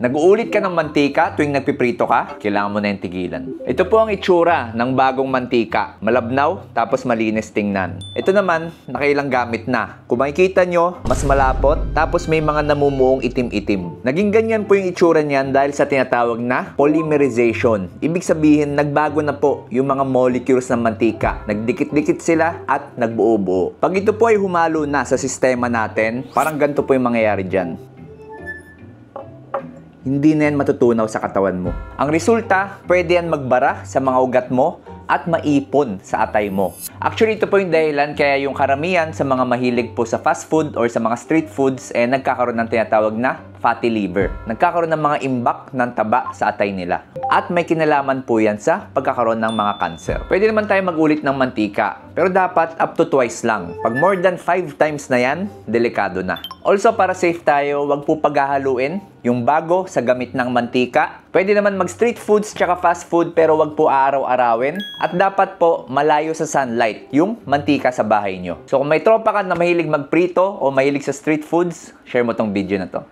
Nag-uulit ka ng mantika tuwing nagpiprito ka? Kailangan mo na yung tigilan. Ito po ang itsura ng bagong mantika. Malabnaw, tapos malinis tingnan. Ito naman, nakailang gamit na. Kung makikita nyo, mas malapot, tapos may mga namumuong itim-itim. Naging ganyan po yung itsura niyan dahil sa tinatawag na polymerization. Ibig sabihin, nagbago na po yung mga molecules ng mantika. Nagdikit-dikit sila at nagbuo-buo. Pag ito po ay humalo na sa sistema natin, parang ganito po yung mangyayari dyan. Hindi na yan matutunaw sa katawan mo. Ang resulta, pwede yan magbara sa mga ugat mo at maipon sa atay mo. Actually, ito po yung dahilan kaya yung karamihan sa mga mahilig po sa fast food or sa mga street foods nagkakaroon ng tinatawag na fatty liver. Nagkakaroon ng mga imbak ng taba sa atay nila. At may kinalaman po yan sa pagkakaroon ng mga cancer. Pwede naman tayo mag-ulit ng mantika, pero dapat up to twice lang. Pag more than 5 times na yan, delikado na. Also, para safe tayo, wag po paghahaluin yung bago sa gamit ng mantika. Pwede naman mag-street foods tsaka fast food pero wag po aaraw-arawin. At dapat po malayo sa sunlight yung mantika sa bahay nyo. So kung may tropa ka na mahilig magprito o mahilig sa street foods, share mo tong video na to.